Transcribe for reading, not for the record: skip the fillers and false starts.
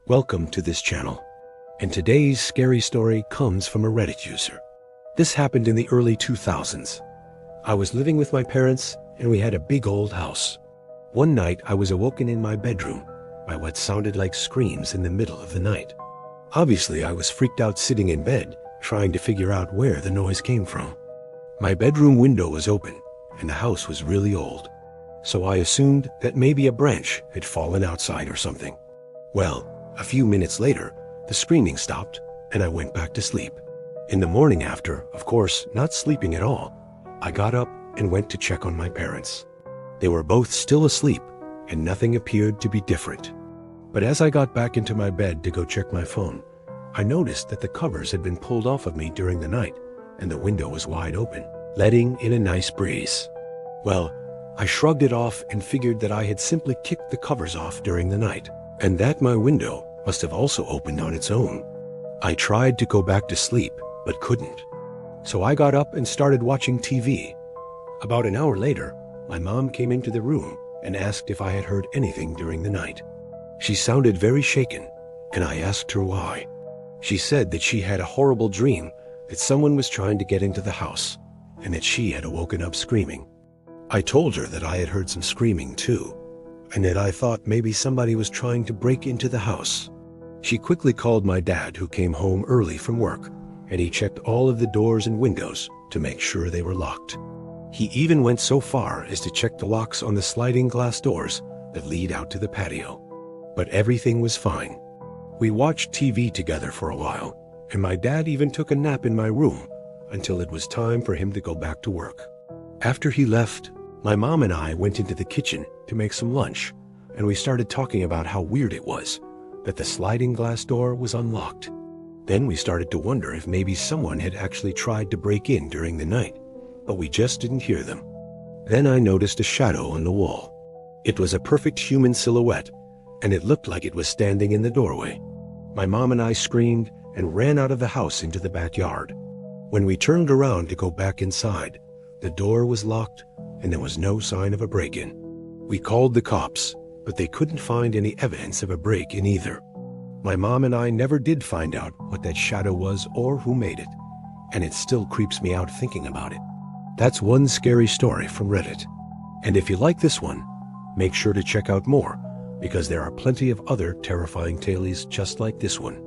Welcome to this channel. And today's scary story comes from a Reddit user. This happened in the early 2000s. I was living with my parents and we had a big old house. One night I was awoken in my bedroom by what sounded like screams in the middle of the night. Obviously I was freaked out sitting in bed, trying to figure out where the noise came from. My bedroom window was open and the house was really old. So I assumed that maybe a branch had fallen outside or something. Well, a few minutes later, the screaming stopped and I went back to sleep. In the morning after, of course, not sleeping at all, I got up and went to check on my parents. They were both still asleep and nothing appeared to be different. But as I got back into my bed to go check my phone, I noticed that the covers had been pulled off of me during the night and the window was wide open, letting in a nice breeze. Well, I shrugged it off and figured that I had simply kicked the covers off during the night, and that my window must have also opened on its own. I tried to go back to sleep, but couldn't. So I got up and started watching TV. About an hour later, my mom came into the room and asked if I had heard anything during the night. She sounded very shaken, and I asked her why. She said that she had a horrible dream that someone was trying to get into the house, and that she had woken up screaming. I told her that I had heard some screaming too, and that I thought maybe somebody was trying to break into the house. She quickly called my dad, who came home early from work, and he checked all of the doors and windows to make sure they were locked. He even went so far as to check the locks on the sliding glass doors that lead out to the patio. But everything was fine. We watched TV together for a while, and my dad even took a nap in my room until it was time for him to go back to work. After he left, my mom and I went into the kitchen to make some lunch, and we started talking about how weird it was that the sliding glass door was unlocked. Then we started to wonder if maybe someone had actually tried to break in during the night, but we just didn't hear them. Then I noticed a shadow on the wall. It was a perfect human silhouette, and it looked like it was standing in the doorway. My mom and I screamed and ran out of the house into the backyard. When we turned around to go back inside, the door was locked and there was no sign of a break-in. We called the cops, but they couldn't find any evidence of a break-in either. My mom and I never did find out what that shadow was or who made it, and it still creeps me out thinking about it. That's one scary story from Reddit. And if you like this one, make sure to check out more, because there are plenty of other terrifying tales just like this one.